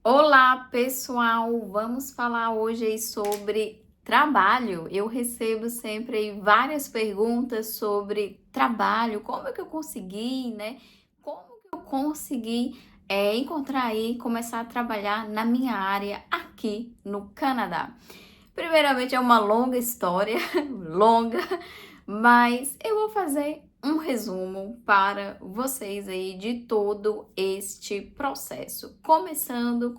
Olá, pessoal! Vamos falar hoje aí sobre trabalho. Eu recebo sempre aí várias perguntas sobre trabalho, como é que eu consegui, né? Como que eu consegui encontrar aí, começar a trabalhar na minha área aqui no Canadá. Primeiramente, é uma longa história, longa, mas eu vou fazer um resumo para vocês aí de todo este processo. Começando,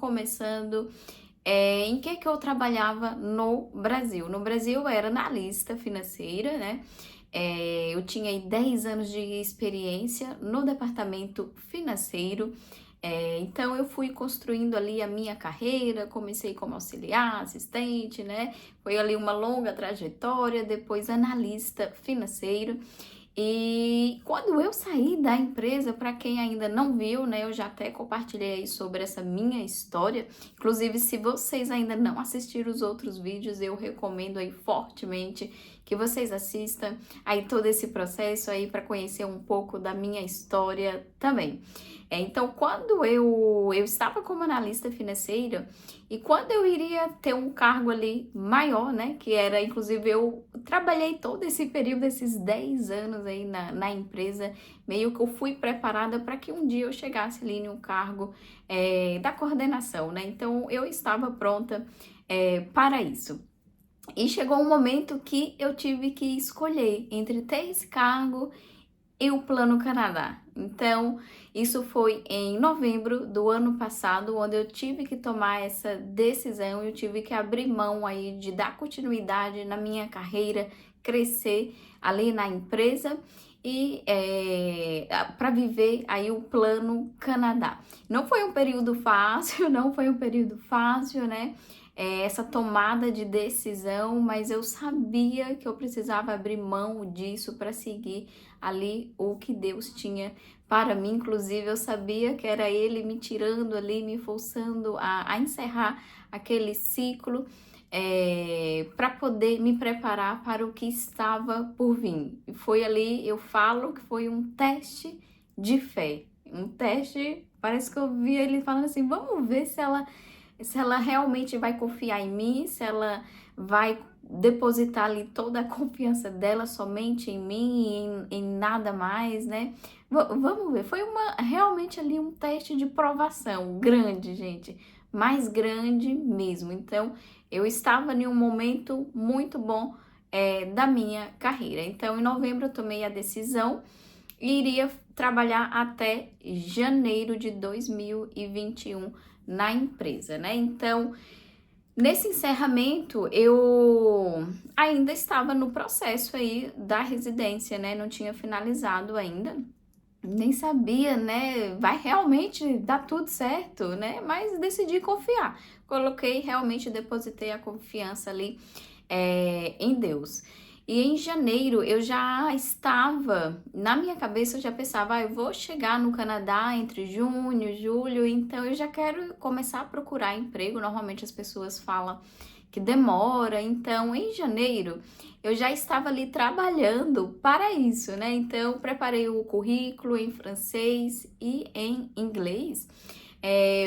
em que eu trabalhava no Brasil. No Brasil eu era analista financeira, né? Eu tinha aí 10 anos de experiência no departamento financeiro. Então eu fui construindo ali a minha carreira, comecei como auxiliar, assistente, né? Foi ali uma longa trajetória, depois analista financeiro. E quando eu saí da empresa, para quem ainda não viu, né, eu já até compartilhei aí sobre essa minha história. Inclusive, se vocês ainda não assistiram os outros vídeos, eu recomendo aí fortemente que vocês assistam aí todo esse processo aí para conhecer um pouco da minha história também. Então, quando eu estava como analista financeira e quando eu iria ter um cargo ali maior, né, que era, inclusive, eu trabalhei todo esse período, esses 10 anos aí na empresa, meio que eu fui preparada para que um dia eu chegasse ali em um cargo da coordenação, né, então eu estava pronta para isso. E chegou um momento que eu tive que escolher entre ter esse cargo e o Plano Canadá. Então, isso foi em novembro do ano passado, onde eu tive que tomar essa decisão, eu tive que abrir mão aí de dar continuidade na minha carreira, crescer ali na empresa e para viver aí o Plano Canadá. Não foi um período fácil, não foi um período fácil, né? Essa tomada de decisão, mas eu sabia que eu precisava abrir mão disso para seguir ali o que Deus tinha para mim. Inclusive, eu sabia que era Ele me tirando ali, me forçando a encerrar aquele ciclo para poder me preparar para o que estava por vir. E foi ali, eu falo que foi um teste de fé. Um teste, parece que eu vi ele falando assim, vamos ver se ela realmente vai confiar em mim, se ela vai depositar ali toda a confiança dela somente em mim e em nada mais, né? Vamos ver, foi realmente ali um teste de provação grande, gente, mais grande mesmo. Então, eu estava em um momento muito bom da minha carreira. Então, em novembro eu tomei a decisão e iria trabalhar até janeiro de 2021 na empresa, né? Então, nesse encerramento, eu ainda estava no processo aí da residência, né? Não tinha finalizado ainda. Nem sabia, né? Vai realmente dar tudo certo, né? Mas decidi confiar. Coloquei, realmente depositei a confiança ali em Deus. E em janeiro eu já estava, na minha cabeça eu já pensava, eu vou chegar no Canadá entre junho, julho, então eu já quero começar a procurar emprego. Normalmente as pessoas falam que demora, então em janeiro eu já estava ali trabalhando para isso, né? Então preparei o currículo em francês e em inglês.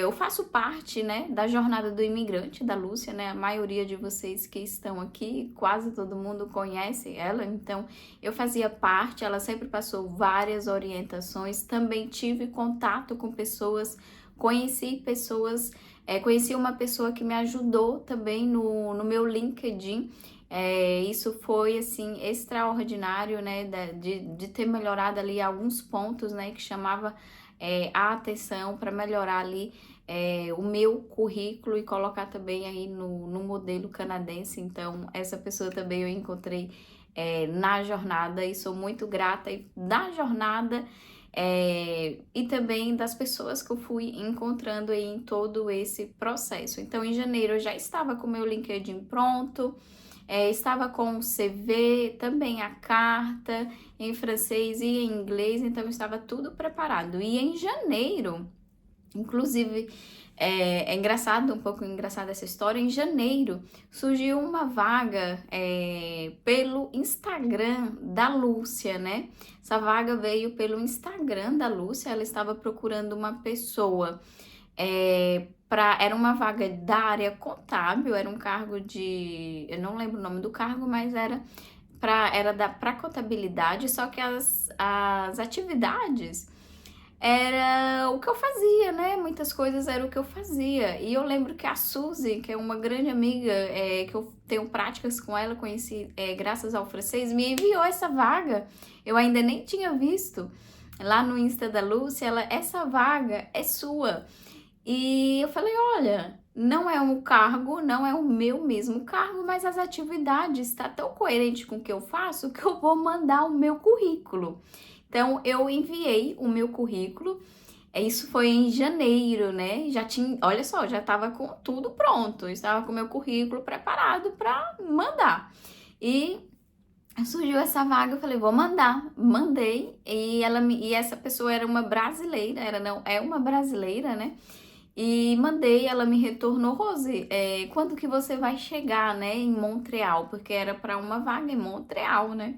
Eu faço parte, né, da jornada do imigrante, da Lúcia, né? A maioria de vocês que estão aqui, quase todo mundo conhece ela, então eu fazia parte, ela sempre passou várias orientações, também tive contato com pessoas, conheci uma pessoa que me ajudou também no meu LinkedIn. Isso foi assim extraordinário, né, de ter melhorado ali alguns pontos, né, que chamava a atenção para melhorar ali o meu currículo e colocar também aí no modelo canadense. Então, essa pessoa também eu encontrei na jornada e sou muito grata da jornada e também das pessoas que eu fui encontrando aí em todo esse processo. Então, em janeiro eu já estava com o meu LinkedIn pronto, estava com o CV, também a carta em francês e em inglês, então estava tudo preparado. E em janeiro, inclusive, é engraçado, um pouco engraçada essa história, em janeiro surgiu uma vaga pelo Instagram da Lúcia, né? Essa vaga veio pelo Instagram da Lúcia, ela estava procurando uma pessoa Era uma vaga da área contábil, era um cargo de, eu não lembro o nome do cargo, mas para contabilidade, só que as atividades era o que eu fazia, né? Muitas coisas era o que eu fazia. E eu lembro que a Suzy, que é uma grande amiga, que eu tenho práticas com ela, conheci graças ao francês, me enviou essa vaga. Eu ainda nem tinha visto lá no Insta da Lúcia, essa vaga é sua. E eu falei, olha, não é um cargo, não é o meu mesmo cargo, mas as atividades está tão coerente com o que eu faço que eu vou mandar o meu currículo. Então eu enviei o meu currículo. Isso foi em janeiro, né? Já tinha, olha só, já estava com tudo pronto, eu estava com o meu currículo preparado para mandar. E surgiu essa vaga, eu falei, vou mandar. Mandei e essa pessoa era uma brasileira, é uma brasileira, né? E mandei, ela me retornou, Rose, quando que você vai chegar, né, em Montreal? Porque era para uma vaga em Montreal, né?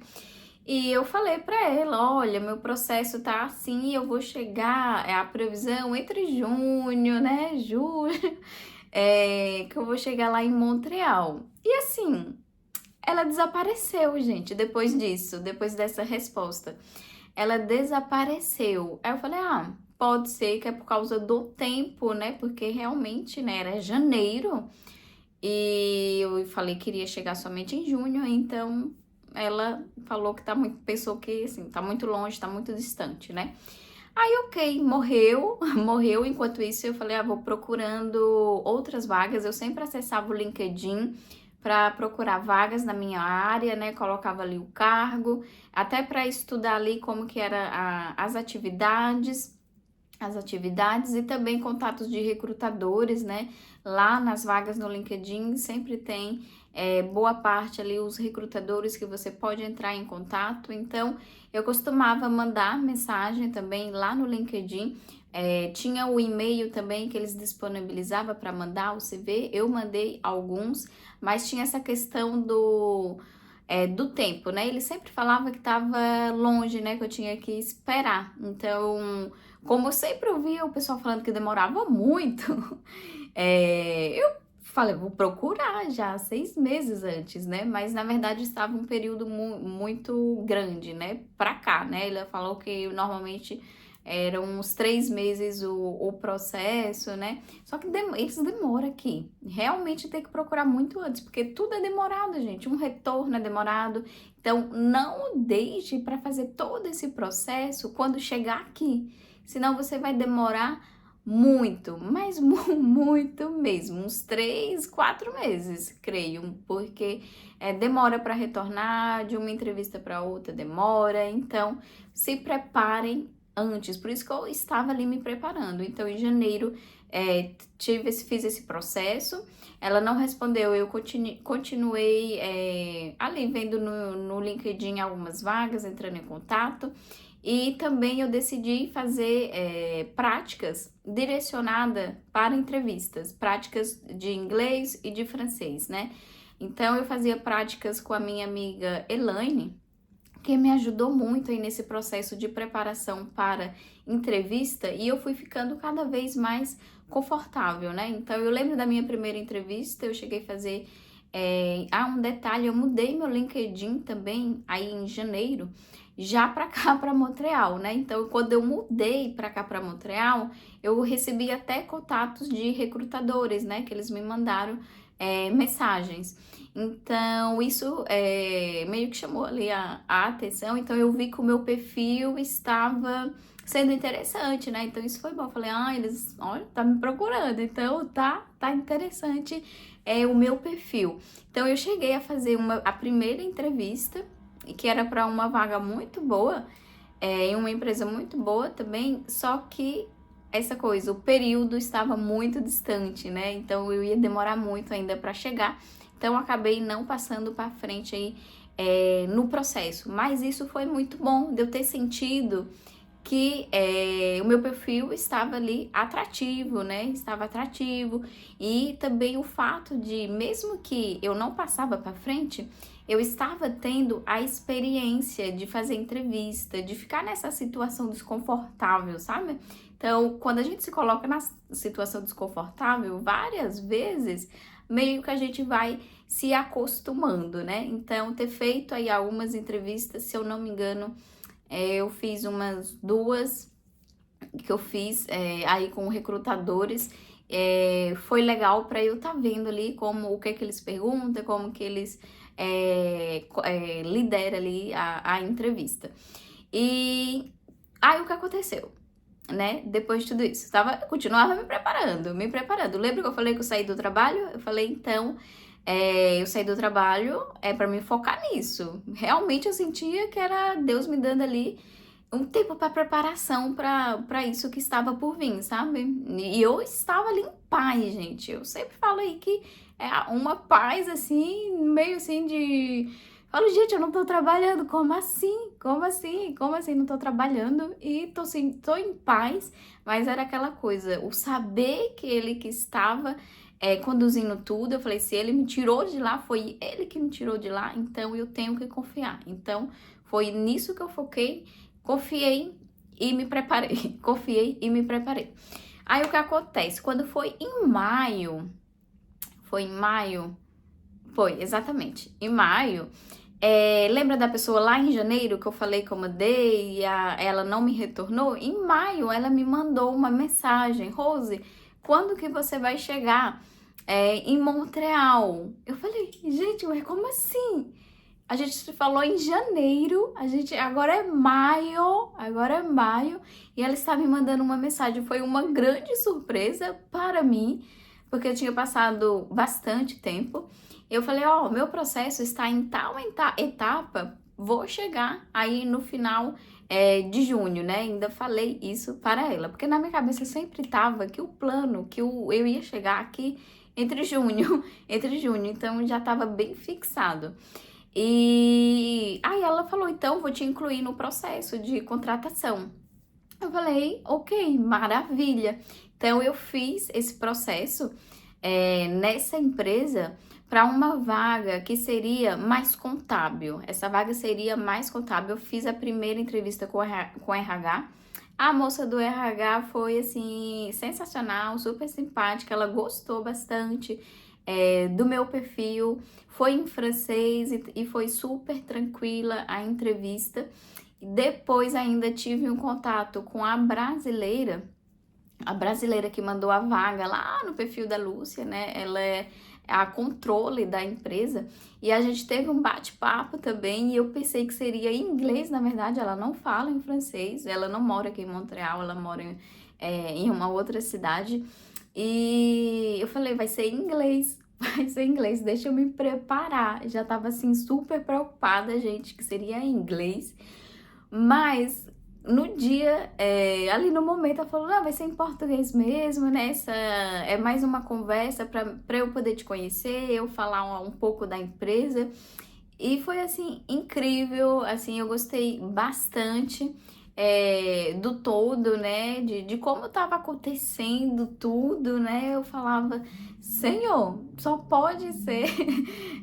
E eu falei para ela, olha, meu processo tá assim, eu vou chegar, a previsão entre junho, né, julho, que eu vou chegar lá em Montreal. E assim, ela desapareceu, gente, depois disso, depois dessa resposta. Ela desapareceu. Aí eu falei, pode ser que é por causa do tempo, né? Porque realmente, né, era janeiro e eu falei que iria chegar somente em junho, então ela falou que pensou que assim, tá muito longe, tá muito distante, né? Aí, ok, morreu, morreu. Enquanto isso, eu falei, vou procurando outras vagas. Eu sempre acessava o LinkedIn para procurar vagas na minha área, né? Colocava ali o cargo, até para estudar ali como que era as atividades e também contatos de recrutadores, né? Lá nas vagas no LinkedIn sempre tem boa parte ali os recrutadores que você pode entrar em contato. Então, eu costumava mandar mensagem também lá no LinkedIn. Tinha o e-mail também que eles disponibilizavam para mandar o CV. Eu mandei alguns, mas tinha essa questão do tempo, né? Ele sempre falava que estava longe, né? Que eu tinha que esperar. Então, como eu sempre ouvia o pessoal falando que demorava muito, eu falei, vou procurar já 6 meses antes, né? Mas na verdade estava um período muito grande, né? Pra cá, né? Ele falou que normalmente eram uns 3 meses o processo, né? Só que eles demoram aqui. Realmente tem que procurar muito antes, porque tudo é demorado, gente. Um retorno é demorado. Então, não deixe para fazer todo esse processo quando chegar aqui. Senão você vai demorar muito, mas muito mesmo, uns 3, 4 meses, creio, porque demora para retornar de uma entrevista para outra, demora, então se preparem antes, por isso que eu estava ali me preparando. Então, em janeiro, fiz esse processo, ela não respondeu, eu continuei ali vendo no LinkedIn algumas vagas, entrando em contato. E também eu decidi fazer práticas direcionadas para entrevistas, práticas de inglês e de francês, né? Então eu fazia práticas com a minha amiga Elaine, que me ajudou muito aí nesse processo de preparação para entrevista, e eu fui ficando cada vez mais confortável, né? Então eu lembro da minha primeira entrevista, eu cheguei a fazer um detalhe, eu mudei meu LinkedIn também aí em janeiro, já para cá, para Montreal, né? Então, quando eu mudei para cá, para Montreal, eu recebi até contatos de recrutadores, né? Que eles me mandaram mensagens. Então, isso meio que chamou ali a atenção. Então, eu vi que o meu perfil estava sendo interessante, né? Então, isso foi bom. Eu falei, eles, olha, tá me procurando. Então, tá interessante o meu perfil. Então, eu cheguei a fazer a primeira entrevista, que era para uma vaga muito boa, em uma empresa muito boa também, só que essa coisa, o período estava muito distante, né? Então eu ia demorar muito ainda para chegar, então eu acabei não passando para frente aí no processo. Mas isso foi muito bom de eu ter sentido que o meu perfil estava ali atrativo, né? Estava atrativo, e também o fato de, mesmo que eu não passava para frente, eu estava tendo a experiência de fazer entrevista, de ficar nessa situação desconfortável, sabe? Então, quando a gente se coloca na situação desconfortável, várias vezes, meio que a gente vai se acostumando, né? Então, ter feito aí algumas entrevistas, se eu não me engano, eu fiz umas duas que eu fiz aí com recrutadores. Foi legal para eu estar vendo ali como o que é que eles perguntam, como que eles lideram ali a entrevista. E aí o que aconteceu? Né? Depois de tudo isso, eu continuava me preparando. Lembra que eu falei que eu saí do trabalho? Eu falei, então, eu saí do trabalho para me focar nisso. Realmente eu sentia que era Deus me dando ali um tempo para preparação para isso que estava por vir, sabe? E eu estava ali em paz, gente. Eu sempre falo aí que é uma paz assim, meio assim de. Falo, gente, eu não tô trabalhando, como assim? Como assim? Como assim? Não tô trabalhando e tô em paz, mas era aquela coisa, o saber que ele que estava conduzindo tudo, eu falei, se ele me tirou de lá, foi ele que me tirou de lá, então eu tenho que confiar. Então, foi nisso que eu foquei, confiei e me preparei. Confiei e me preparei. Aí, o que acontece? Quando foi em maio, foi, exatamente, em maio, lembra da pessoa lá em janeiro que eu falei que eu mandei e ela não me retornou? Em maio, ela me mandou uma mensagem, Rose, quando que você vai chegar em Montreal? Eu falei, gente, ué, como assim? A gente se falou em janeiro, agora é maio, e ela está me mandando uma mensagem. Foi uma grande surpresa para mim, porque eu tinha passado bastante tempo. Eu falei, meu processo está em tal etapa, vou chegar aí no final de junho, né? Ainda falei isso para ela, porque na minha cabeça sempre estava que o plano, eu ia chegar aqui entre junho, então já estava bem fixado. E aí ela falou, então vou te incluir no processo de contratação. Eu falei, ok, maravilha. Então eu fiz esse processo nessa empresa para uma vaga que seria mais contábil. Essa vaga seria mais contábil. Eu fiz a primeira entrevista com RH. A moça do RH foi assim sensacional, super simpática, ela gostou bastante do meu perfil, foi em francês e foi super tranquila a entrevista. Depois ainda tive um contato com a brasileira que mandou a vaga lá no perfil da Lúcia, né? Ela é a controle da empresa e a gente teve um bate-papo também e eu pensei que seria em inglês, na verdade ela não fala em francês, ela não mora aqui em Montreal, ela mora em uma outra cidade e eu falei, vai ser em inglês, deixa eu me preparar, já tava assim super preocupada, gente, que seria em inglês, mas no dia, ali no momento, ela falou, não, vai ser em português mesmo, né? Essa é mais uma conversa para eu poder te conhecer, eu falar um pouco da empresa. E foi, assim, incrível, assim, eu gostei bastante do todo, né? De como estava acontecendo tudo, né? Eu falava, Senhor, só pode ser,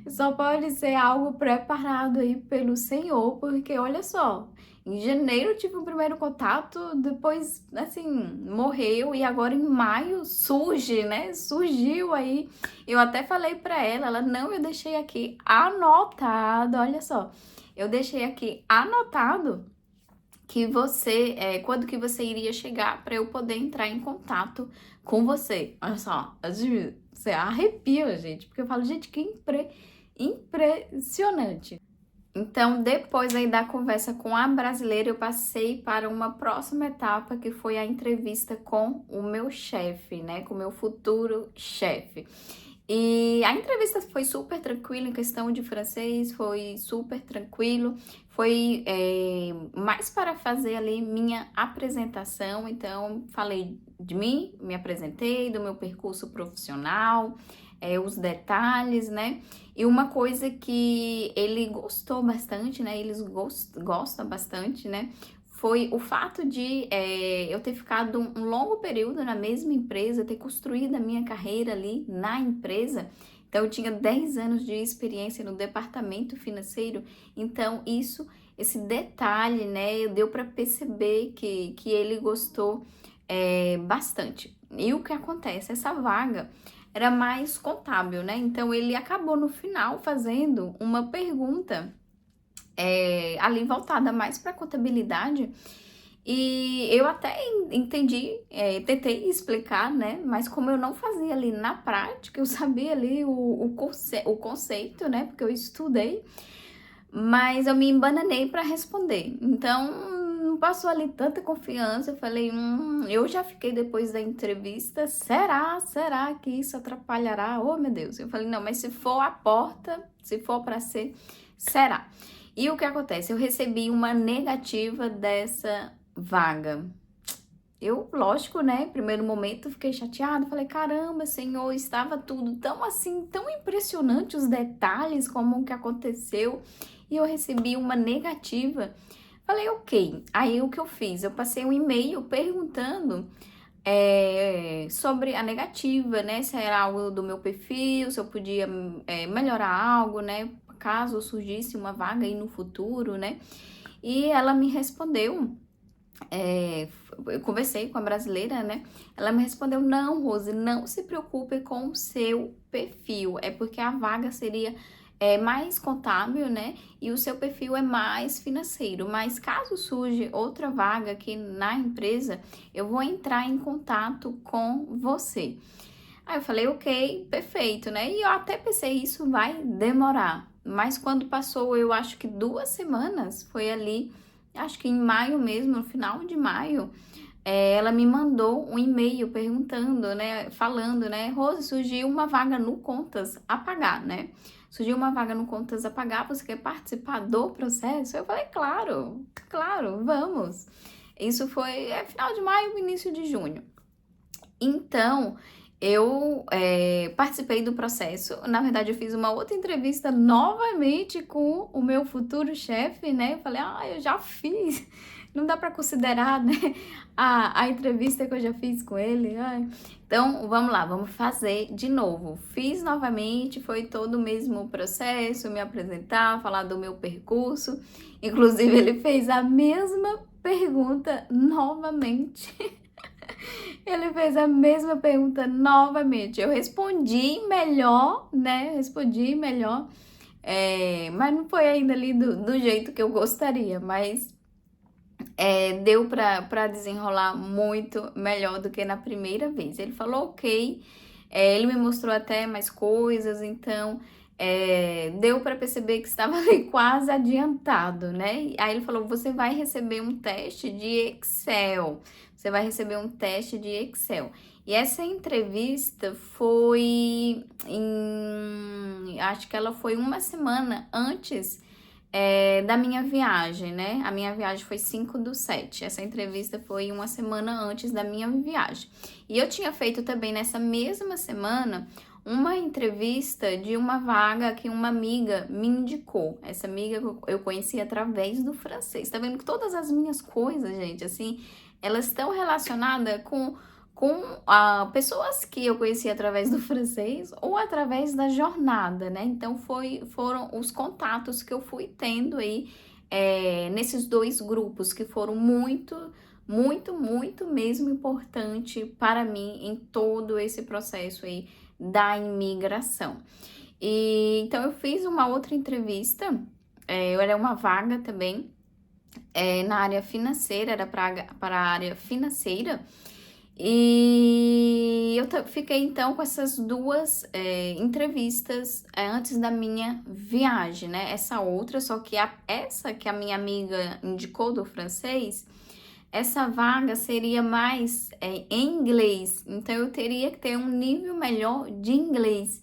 só pode ser algo preparado aí pelo Senhor, porque olha só, em janeiro eu tive um primeiro contato, depois, assim, morreu e agora em maio surge, né? Surgiu aí. Eu até falei pra ela, não, eu deixei aqui anotado, olha só. Eu deixei aqui anotado que quando que você iria chegar para eu poder entrar em contato com você. Olha só, você arrepia, gente, porque eu falo, gente, que impressionante. Então, depois aí da conversa com a brasileira, eu passei para uma próxima etapa, que foi a entrevista com o meu chefe, né? Com o meu futuro chefe. E a entrevista foi super tranquila, em questão de francês, foi super tranquilo. Foi mais para fazer ali minha apresentação, então falei de mim, me apresentei, do meu percurso profissional, os detalhes, né? E uma coisa que ele gostou bastante, né? Eles gostam bastante, né? Foi o fato de eu ter ficado um longo período na mesma empresa, ter construído a minha carreira ali na empresa. Então, eu tinha 10 anos de experiência no departamento financeiro. Então, esse detalhe, né, deu para perceber que ele gostou bastante. E o que acontece? Essa vaga era mais contábil, né? Então ele acabou no final fazendo uma pergunta ali voltada mais para contabilidade. E eu até entendi, tentei explicar, né? Mas como eu não fazia ali na prática, eu sabia ali o conceito, né? Porque eu estudei, mas eu me embananei para responder. Então, não passou ali tanta confiança. Eu falei, eu já fiquei depois da entrevista. Será que isso atrapalhará? Oh, meu Deus. Eu falei, não, mas se for a porta, se for para ser, será. E o que acontece? Eu recebi uma negativa dessa vaga. Eu, lógico, né, primeiro momento fiquei chateada, falei, caramba, Senhor, estava tudo tão assim, tão impressionante os detalhes, como que aconteceu, e eu recebi uma negativa. Falei, ok. Aí o que eu fiz? Eu passei um e-mail perguntando sobre a negativa, né, se era algo do meu perfil, se eu podia melhorar algo, né, caso surgisse uma vaga aí no futuro, né, e ela me respondeu, eu conversei com a brasileira, né? Ela me respondeu: não, Rose, não se preocupe com o seu perfil, é porque a vaga seria mais contábil, né? E o seu perfil é mais financeiro. Mas caso surja outra vaga aqui na empresa, eu vou entrar em contato com você. Aí eu falei, ok, perfeito, né? E eu até pensei, isso vai demorar. Mas quando passou, eu acho que 2 semanas, foi ali, acho que em maio mesmo, no final de maio, ela me mandou um e-mail perguntando, né, falando, né, Rose, surgiu uma vaga no Contas a pagar, né? Surgiu uma vaga no Contas a pagar, você quer participar do processo? Eu falei, claro, claro, vamos. Isso foi final de maio, início de junho. Então, eu participei do processo. Na verdade, eu fiz uma outra entrevista novamente com o meu futuro chefe, né? Eu falei, eu já fiz. Não dá para considerar, né? A entrevista que eu já fiz com ele. Ai. Então, vamos lá, vamos fazer de novo. Fiz novamente, foi todo o mesmo processo, me apresentar, falar do meu percurso. Inclusive, ele fez a mesma pergunta novamente. Ele fez a mesma pergunta novamente. Eu respondi melhor, né? Respondi melhor, mas não foi ainda ali do jeito que eu gostaria. Mas deu para desenrolar muito melhor do que na primeira vez. Ele falou ok, ele me mostrou até mais coisas, então deu para perceber que estava ali quase adiantado, né? Aí ele falou: você vai receber um teste de Excel. Você vai receber um teste de Excel. E essa entrevista foi acho que ela foi uma semana antes da minha viagem, né? A minha viagem foi 5/7. Essa entrevista foi uma semana antes da minha viagem. E eu tinha feito também nessa mesma semana uma entrevista de uma vaga que uma amiga me indicou. Essa amiga eu conheci através do francês. Tá vendo que todas as minhas coisas, gente, assim, elas estão relacionadas com pessoas que eu conheci através do francês ou através da jornada, né? Então foram os contatos que eu fui tendo aí nesses 2 grupos que foram muito, muito, muito mesmo importante para mim em todo esse processo aí da imigração. E então eu fiz uma outra entrevista, era uma vaga também na área financeira, era para a área financeira. E eu fiquei então com essas 2 entrevistas antes da minha viagem, né? Essa outra, só que essa que a minha amiga indicou do francês, essa vaga seria mais em inglês, então eu teria que ter um nível melhor de inglês.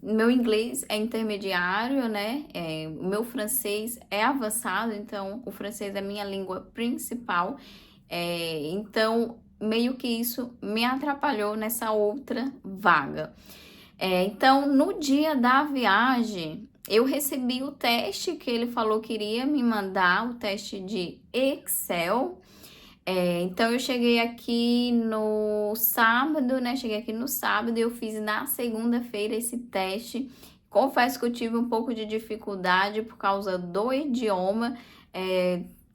Meu inglês é intermediário, né? O meu francês é avançado, então o francês é a minha língua principal. Então, meio que isso me atrapalhou nessa outra vaga. Então, no dia da viagem, eu recebi o teste que ele falou que iria me mandar, o teste de Excel. Então, eu cheguei aqui no sábado, né? Cheguei aqui no sábado e eu fiz na segunda-feira esse teste. Confesso que eu tive um pouco de dificuldade por causa do idioma.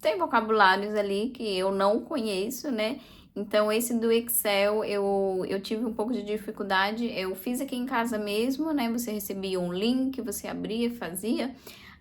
tem vocabulários ali que eu não conheço, né? Então, esse do Excel eu tive um pouco de dificuldade. Eu fiz aqui em casa mesmo, né? Você recebia um link, você abria, fazia.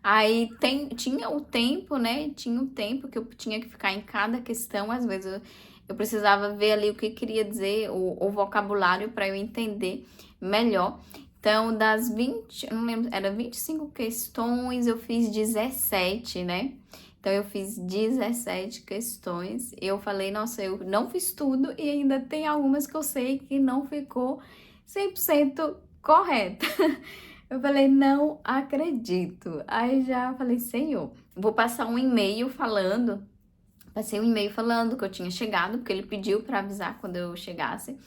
Aí tinha o tempo, né? Tinha o tempo que eu tinha que ficar em cada questão. Às vezes eu precisava ver ali o que queria dizer, o vocabulário para eu entender melhor. Então, das 20, eu não lembro, era 25 questões, eu fiz 17, né? Então, eu fiz 17 questões. Eu falei, nossa, eu não fiz tudo e ainda tem algumas que eu sei que não ficou 100% correta. Eu falei, não acredito. Aí já falei, Senhor, vou passar um e-mail falando. Passei um e-mail falando que eu tinha chegado, porque ele pediu para avisar quando eu chegasse.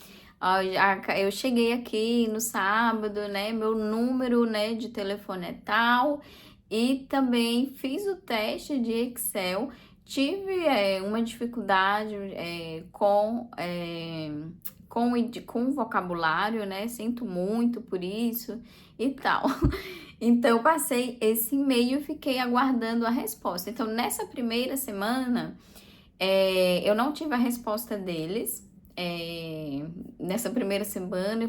Eu cheguei aqui no sábado, né? Meu número, né, de telefone é tal. E também fiz o teste de Excel. Tive uma dificuldade com o vocabulário, né? Sinto muito por isso e tal. Então, eu passei esse e-mail e fiquei aguardando a resposta. Então, nessa primeira semana, eu não tive a resposta deles. Nessa primeira semana,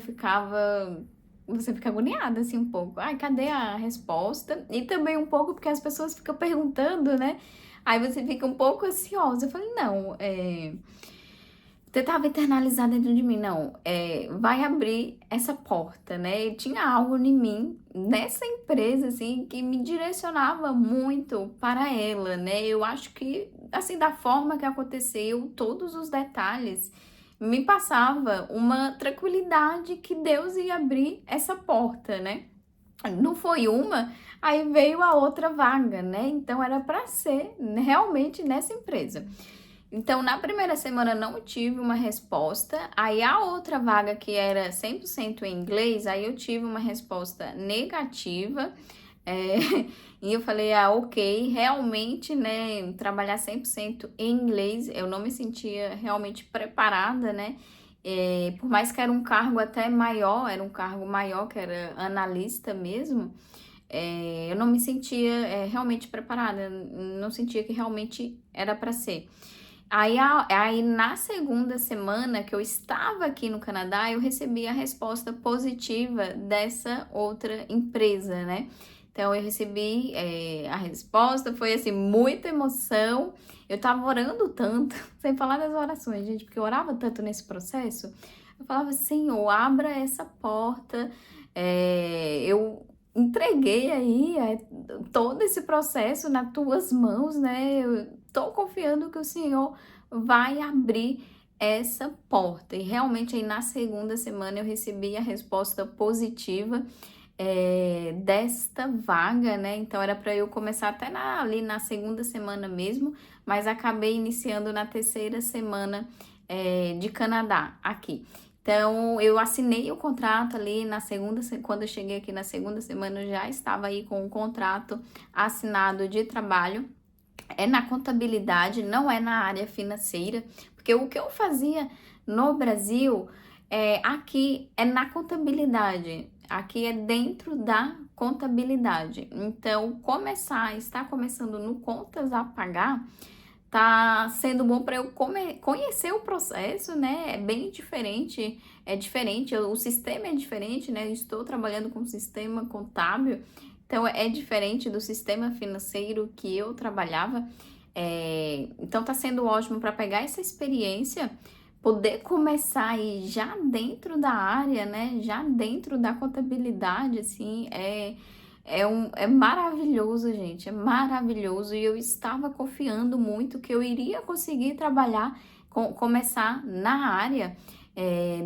você fica agoniada, assim, um pouco. Ai, cadê a resposta? E também um pouco porque as pessoas ficam perguntando, né? Aí você fica um pouco ansiosa. Eu falei, não, você estava internalizado dentro de mim, não, vai abrir essa porta, né? E tinha algo em mim, nessa empresa, assim, que me direcionava muito para ela, né? Eu acho que, assim, da forma que aconteceu, todos os detalhes, me passava uma tranquilidade que Deus ia abrir essa porta, né? Não foi uma, aí veio a outra vaga, né? Então era para ser realmente nessa empresa. Então, na primeira semana não tive uma resposta, aí a outra vaga que era 100% em inglês, aí eu tive uma resposta negativa, e eu falei, ok, realmente, né, trabalhar 100% em inglês, eu não me sentia realmente preparada, né, por mais que era um cargo até maior, era um cargo maior, que era analista mesmo, eu não me sentia realmente preparada, não sentia que realmente era para ser. Aí na segunda semana que eu estava aqui no Canadá, eu recebi a resposta positiva dessa outra empresa, né? Então eu recebi a resposta, foi assim, muita emoção. Eu tava orando tanto, sem falar das orações, gente, porque eu orava tanto nesse processo. Eu falava, Senhor, abra essa porta. Eu entreguei aí todo esse processo nas tuas mãos, né? Eu tô confiando que o Senhor vai abrir essa porta. E realmente aí na segunda semana eu recebi a resposta positiva desta vaga, né? Então era para eu começar até ali na segunda semana mesmo, mas acabei iniciando na terceira semana de Canadá aqui. Então, eu assinei o contrato ali na segunda, quando eu cheguei aqui na segunda semana, eu já estava aí com o contrato assinado de trabalho. É na contabilidade, não é na área financeira, porque o que eu fazia no Brasil, aqui é na contabilidade, aqui é dentro da contabilidade. Então, estar começando no contas a pagar, tá sendo bom para eu conhecer o processo, né? É bem diferente, o sistema é diferente, né? Eu estou trabalhando com sistema contábil, então é diferente do sistema financeiro que eu trabalhava. Então tá sendo ótimo para pegar essa experiência, poder começar aí já dentro da área, né? Já dentro da contabilidade, assim, é maravilhoso, gente, é maravilhoso. E eu estava confiando muito que eu iria conseguir trabalhar, começar na área,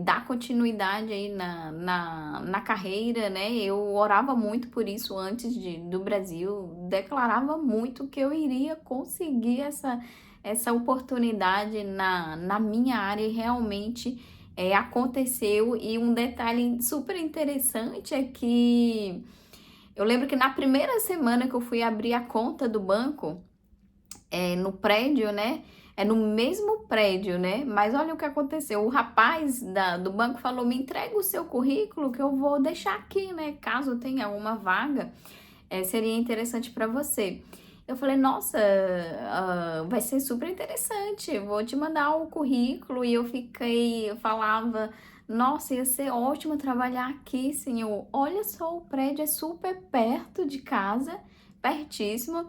dar continuidade aí na carreira, né? Eu orava muito por isso antes do Brasil, declarava muito que eu iria conseguir essa oportunidade na minha área e realmente aconteceu. E um detalhe super interessante é que eu lembro que na primeira semana que eu fui abrir a conta do banco, no prédio, né? É no mesmo prédio, né? Mas olha o que aconteceu. O rapaz do banco falou: me entrega o seu currículo que eu vou deixar aqui, né? Caso tenha alguma vaga, seria interessante para você. Eu falei, nossa, vai ser super interessante, vou te mandar o currículo. E eu falava, nossa, ia ser ótimo trabalhar aqui, senhor. Olha só, o prédio é super perto de casa, pertíssimo.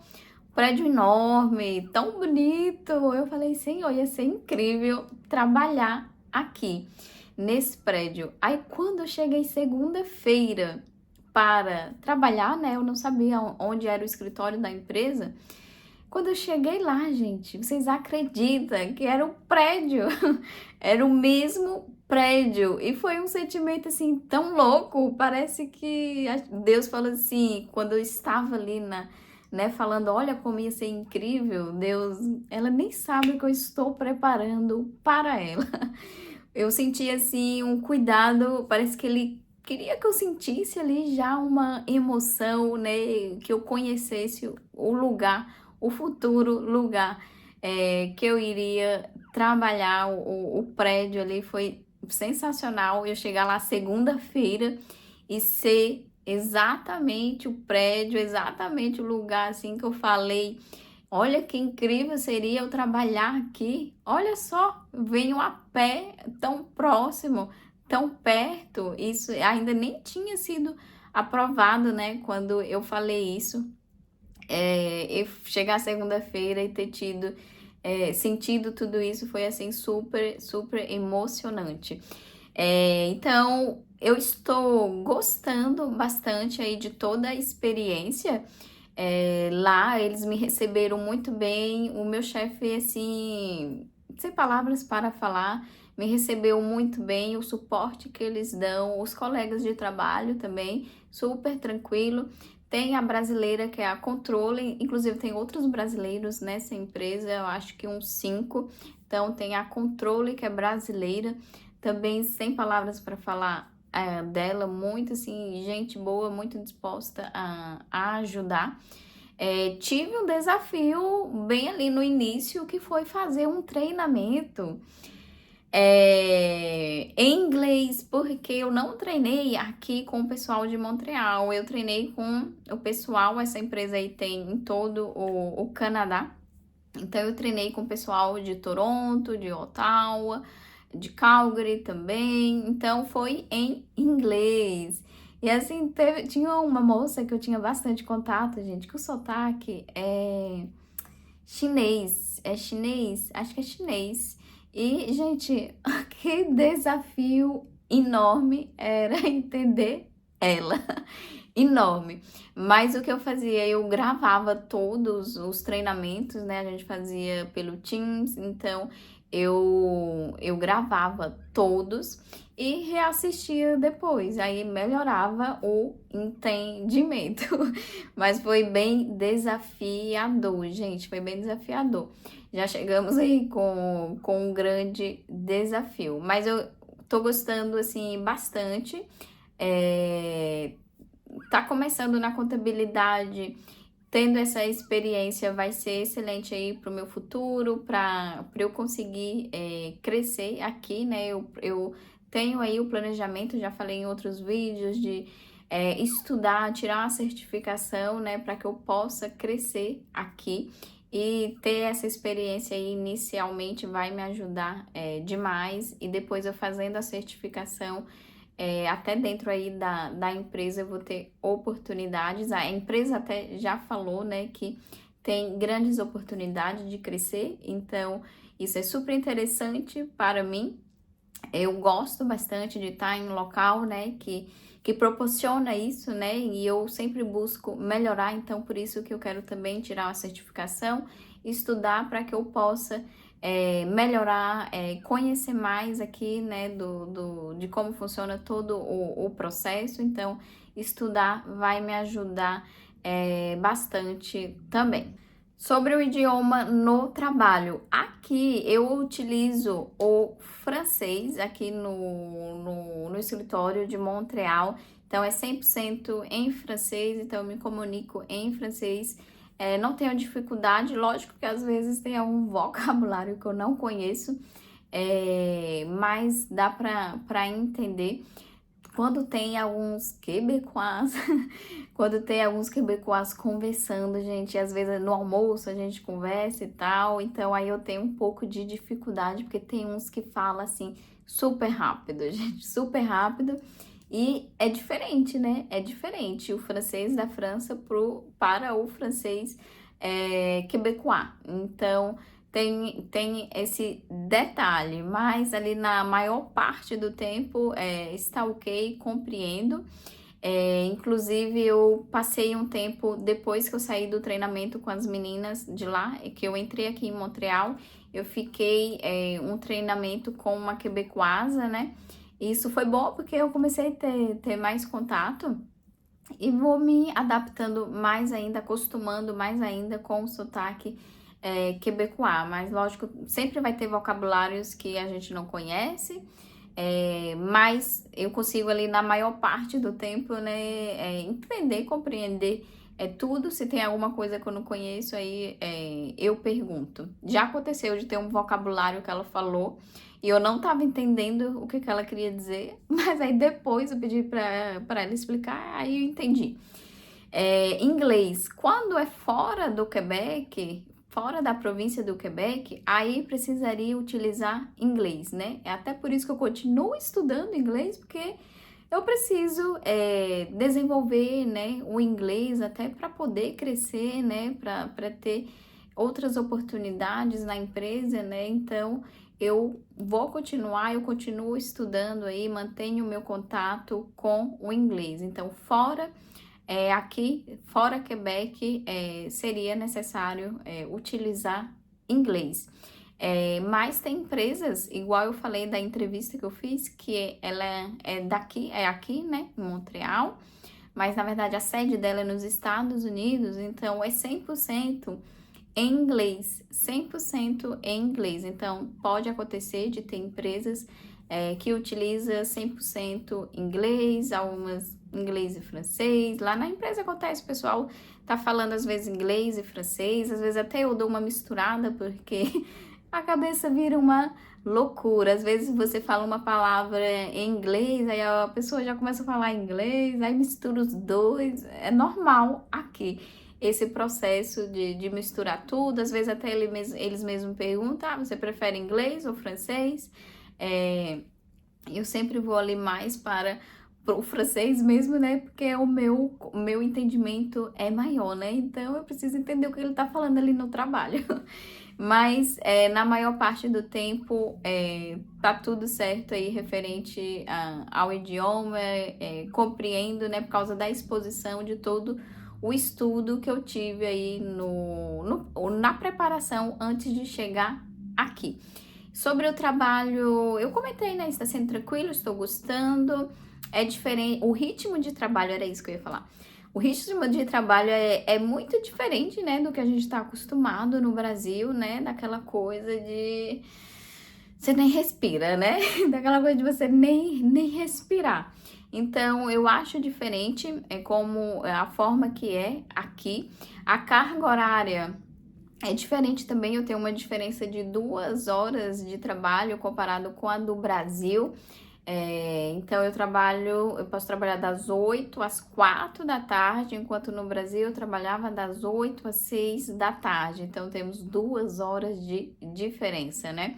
Prédio enorme, tão bonito. Eu falei, senhor, ia ser incrível trabalhar aqui, nesse prédio. Aí, quando eu cheguei segunda-feira para trabalhar, né, eu não sabia onde era o escritório da empresa. Quando eu cheguei lá, gente, vocês acreditam que era o prédio? Era o mesmo prédio. E foi um sentimento assim tão louco. Parece que Deus falou assim, quando eu estava ali né, falando, olha como ia ser incrível, Deus, ela nem sabe o que eu estou preparando para ela. Eu senti assim um cuidado, parece que ele queria que eu sentisse ali já uma emoção, né, que eu conhecesse o lugar, o futuro lugar que eu iria trabalhar. O prédio ali foi sensacional. Eu chegar lá segunda-feira e ser exatamente o prédio, exatamente o lugar assim que eu falei. Olha que incrível seria eu trabalhar aqui. Olha só, venho a pé, tão próximo, tão perto. Isso ainda nem tinha sido aprovado, né? Quando eu falei isso. E chegar segunda-feira e ter sentido tudo isso foi assim super, super emocionante. Então, eu estou gostando bastante aí de toda a experiência. Lá eles me receberam muito bem. O meu chefe, assim, sem palavras para falar, me recebeu muito bem. O suporte que eles dão, os colegas de trabalho também, super tranquilo. Tem a brasileira, que é a controle, inclusive tem outros brasileiros nessa empresa, eu acho que uns 5. Então, tem a controle, que é brasileira, também sem palavras para falar dela, muito assim, gente boa, muito disposta a ajudar. Tive um desafio bem ali no início, que foi fazer um treinamento em inglês, porque eu não treinei aqui com o pessoal de Montreal, eu treinei com o pessoal, essa empresa aí tem em todo o Canadá. Então eu treinei com o pessoal de Toronto, de Ottawa, de Calgary também. Então foi em inglês. E assim, tinha uma moça que eu tinha bastante contato, gente, que o sotaque é chinês. É chinês? Acho que é chinês. E, gente, que desafio enorme era entender ela. Enorme. Mas o que eu fazia, eu gravava todos os treinamentos, né? A gente fazia pelo Teams, então eu gravava todos e reassistia depois, aí melhorava o entendimento. Mas foi bem desafiador, gente, foi bem desafiador. Já chegamos aí com um grande desafio, mas eu tô gostando, assim, bastante. Tá começando na contabilidade, tendo essa experiência vai ser excelente aí para o meu futuro, para eu conseguir crescer aqui, né? Eu tenho aí o planejamento, já falei em outros vídeos, de estudar, tirar uma certificação, né? Para que eu possa crescer aqui. E ter essa experiência aí inicialmente vai me ajudar demais. E depois eu fazendo a certificação, até dentro aí da empresa eu vou ter oportunidades. A empresa até já falou, né, que tem grandes oportunidades de crescer, então isso é super interessante para mim. Eu gosto bastante de estar em um local, né, que proporciona isso, né, e eu sempre busco melhorar, então por isso que eu quero também tirar uma certificação, estudar para que eu possa melhorar, conhecer mais aqui, né, de como funciona todo o processo. Então, estudar vai me ajudar bastante também. Sobre o idioma no trabalho, aqui eu utilizo o francês, aqui no escritório de Montreal, então é 100% em francês, então eu me comunico em francês. Não tenho dificuldade, lógico que às vezes tem algum vocabulário que eu não conheço, mas dá para entender. quando tem alguns quebecois, quando tem alguns quebecois conversando, gente, às vezes no almoço a gente conversa e tal, então aí eu tenho um pouco de dificuldade, porque tem uns que falam assim super rápido, gente, super rápido, e é diferente, né? É diferente o francês da França para o francês quebecois. Então, tem esse detalhe, mas ali na maior parte do tempo está ok, compreendo. Inclusive, eu passei um tempo depois que eu saí do treinamento com as meninas de lá, que eu entrei aqui em Montreal, eu fiquei um treinamento com uma quebecoisa, né? Isso foi bom porque eu comecei a ter mais contato e vou me adaptando mais ainda, acostumando mais ainda com o sotaque quebecois. Mas lógico, sempre vai ter vocabulários que a gente não conhece, mas eu consigo ali na maior parte do tempo, né, entender, compreender tudo. Se tem alguma coisa que eu não conheço, aí eu pergunto. Já aconteceu de ter um vocabulário que ela falou e eu não estava entendendo o que ela queria dizer, mas aí depois eu pedi para ela explicar, aí eu entendi. Inglês, quando é fora do Quebec, fora da província do Quebec, aí precisaria utilizar inglês, né? É até por isso que eu continuo estudando inglês, porque eu preciso desenvolver, né, o inglês até para poder crescer, né, para ter outras oportunidades na empresa, né? Então eu vou continuar, eu continuo estudando aí, mantenho o meu contato com o inglês. Então, aqui, fora Quebec, seria necessário utilizar inglês. Mas tem empresas, igual eu falei da entrevista que eu fiz, que ela é aqui, né, em Montreal, mas na verdade a sede dela é nos Estados Unidos, então é 100% em inglês, 100% em inglês. Então pode acontecer de ter empresas que utiliza 100% inglês, algumas inglês e francês. Lá na empresa acontece, o pessoal tá falando às vezes inglês e francês, às vezes até eu dou uma misturada, porque a cabeça vira uma loucura. Às vezes você fala uma palavra em inglês, aí a pessoa já começa a falar inglês, aí mistura os dois. É normal aqui esse processo de misturar tudo. Às vezes até eles mesmos perguntam, você prefere inglês ou francês? Eu sempre vou ali mais para o francês mesmo, né? Porque o meu entendimento é maior, né? Então eu preciso entender o que ele tá falando ali no trabalho. Mas na maior parte do tempo tá tudo certo aí referente ao idioma, compreendo, né? Por causa da exposição de todo o estudo que eu tive aí na preparação antes de chegar aqui. Sobre o trabalho, eu comentei, né? Está sendo tranquilo, estou gostando. É diferente, o ritmo de trabalho, era isso que eu ia falar. O ritmo de trabalho é muito diferente, né, do que a gente está acostumado no Brasil, né? Daquela coisa de você nem respira, né? Daquela coisa de você nem respirar. Então, eu acho diferente como a forma que é aqui. A carga horária é diferente também, eu tenho uma diferença de 2 horas de trabalho comparado com a do Brasil. Então eu posso trabalhar das 8 às 4 da tarde, enquanto no Brasil eu trabalhava das 8 às 6 da tarde. Então temos 2 horas de diferença, né?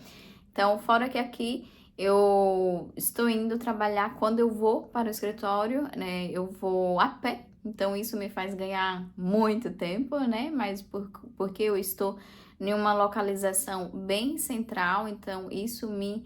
Então, fora que aqui eu estou indo trabalhar quando eu vou para o escritório, né? Eu vou a pé. Então, isso me faz ganhar muito tempo, né? Mas porque eu estou em uma localização bem central, então isso me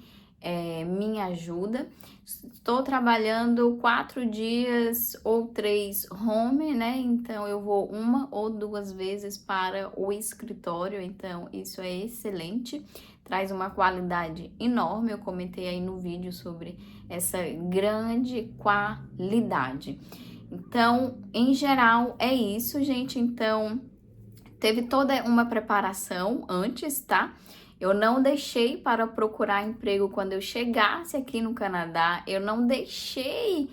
ajuda. Estou trabalhando 4 dias ou 3 home, né? Então, eu vou 1 ou 2 vezes para o escritório, então isso é excelente. Traz uma qualidade enorme, eu comentei aí no vídeo sobre essa grande qualidade. Então, em geral, é isso, gente. Então, teve toda uma preparação antes, tá? Eu não deixei para procurar emprego quando eu chegasse aqui no Canadá. Eu não deixei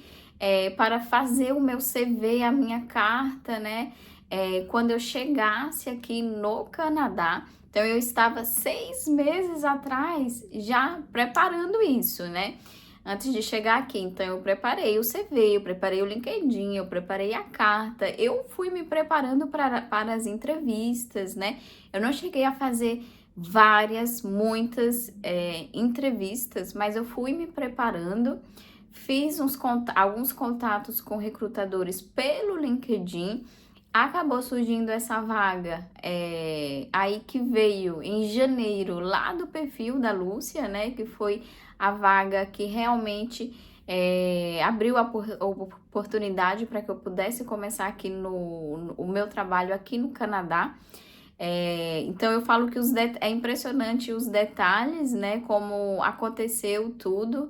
para fazer o meu CV, a minha carta, né? Quando eu chegasse aqui no Canadá. Então, eu estava 6 meses atrás já preparando isso, né? antes de chegar aqui. Então, eu preparei o CV, eu preparei o LinkedIn, eu preparei a carta, eu fui me preparando para as entrevistas, né? Eu não cheguei a fazer muitas entrevistas, mas eu fui me preparando, fiz alguns contatos com recrutadores pelo LinkedIn. Acabou surgindo essa vaga aí que veio em janeiro lá do perfil da Lúcia, né? Que foi a vaga que realmente abriu a oportunidade para que eu pudesse começar aqui o meu trabalho aqui no Canadá. Então eu falo que é impressionante os detalhes, né? Como aconteceu tudo.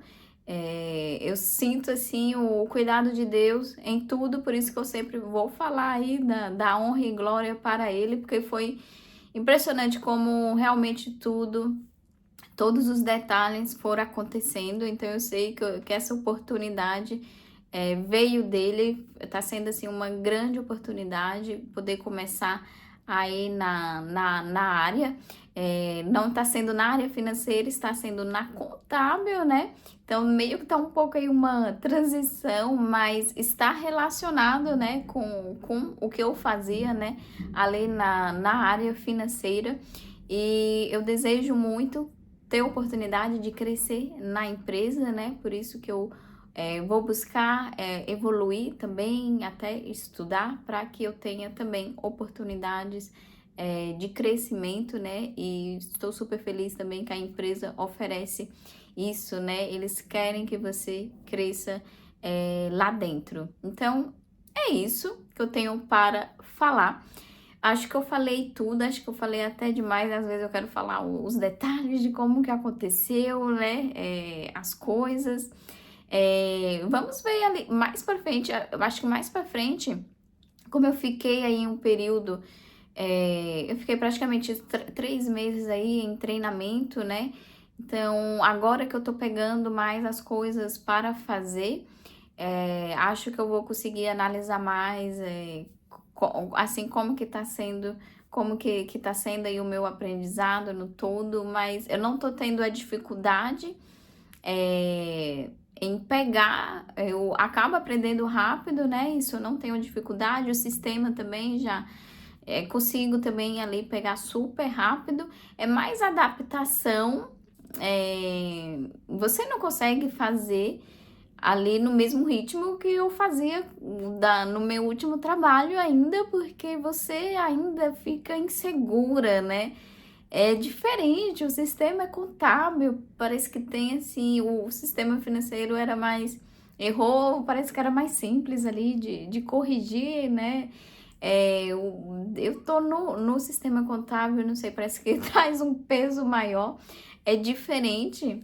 Eu sinto assim o cuidado de Deus em tudo, por isso que eu sempre vou falar aí da honra e glória para Ele, porque foi impressionante como realmente todos os detalhes foram acontecendo. Então eu sei que essa oportunidade veio dele, está sendo assim uma grande oportunidade poder começar aí na área. Não está sendo na área financeira, está sendo na contábil, né? Então, meio que tá um pouco aí uma transição, mas está relacionado, né, com o que eu fazia, né, ali na área financeira. E eu desejo muito ter a oportunidade de crescer na empresa, né? Por isso que eu vou buscar evoluir também, até estudar, para que eu tenha também oportunidades de crescimento, né? E estou super feliz também que a empresa oferece isso, né? Eles querem que você cresça lá dentro. Então, é isso que eu tenho para falar. Acho que eu falei tudo, acho que eu falei até demais. Às vezes eu quero falar os detalhes de como que aconteceu, né? As coisas. Vamos ver ali mais para frente. Eu acho que mais para frente, como eu fiquei aí um período, eu fiquei praticamente 3 meses aí em treinamento, né? Então, agora que eu tô pegando mais as coisas para fazer, acho que eu vou conseguir analisar mais, assim, como que tá sendo aí o meu aprendizado no todo, mas eu não tô tendo a dificuldade, em pegar, eu acabo aprendendo rápido, né? Isso eu não tenho dificuldade, o sistema também já consigo também ali pegar super rápido, é mais adaptação, você não consegue fazer ali no mesmo ritmo que eu fazia no meu último trabalho ainda, porque você ainda fica insegura, né? É diferente, o sistema é contábil, parece que tem assim, o sistema financeiro era mais, errou, parece que era mais simples ali de corrigir, né? Eu tô no sistema contábil, não sei, parece que traz um peso maior, é diferente,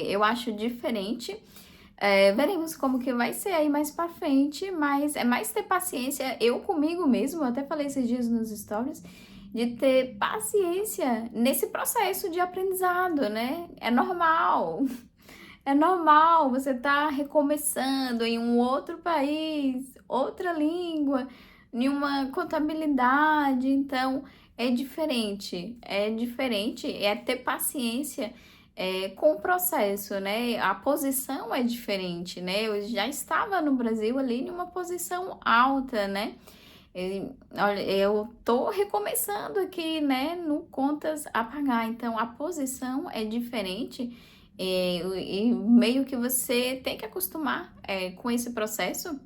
eu acho diferente. Veremos como que vai ser aí mais pra frente, mas é mais ter paciência, eu comigo mesmo, eu até falei esses dias nos stories, de ter paciência nesse processo de aprendizado, né? É normal, é normal, você tá recomeçando em um outro país, outra língua, em uma contabilidade, então é diferente, é ter paciência com o processo, né? A posição é diferente, né? Eu já estava no Brasil ali em uma posição alta, né? Olha, eu tô recomeçando aqui, né, no contas a pagar, então a posição é diferente, e meio que você tem que acostumar com esse processo,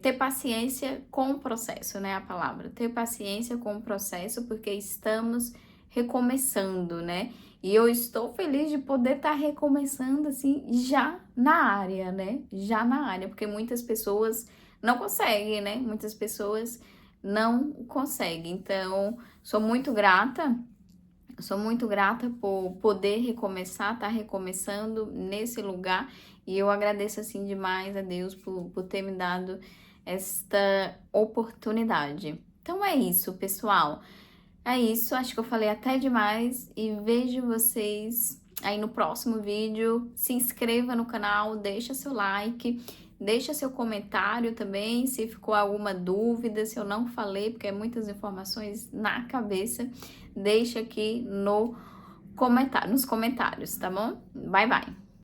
ter paciência com o processo, né, a palavra, ter paciência com o processo, porque estamos recomeçando, né, e eu estou feliz de poder estar recomeçando, assim, já na área, né, já na área, porque muitas pessoas não conseguem, né, muitas pessoas não conseguem, então, sou muito grata por poder recomeçar, tá recomeçando nesse lugar, e eu agradeço assim demais a Deus por ter me dado esta oportunidade. Então é isso, pessoal. É isso, acho que eu falei até demais e vejo vocês aí no próximo vídeo. Se inscreva no canal, deixa seu like, deixa seu comentário também, se ficou alguma dúvida, se eu não falei, porque é muitas informações na cabeça, deixa aqui nos comentários, tá bom? Bye, bye!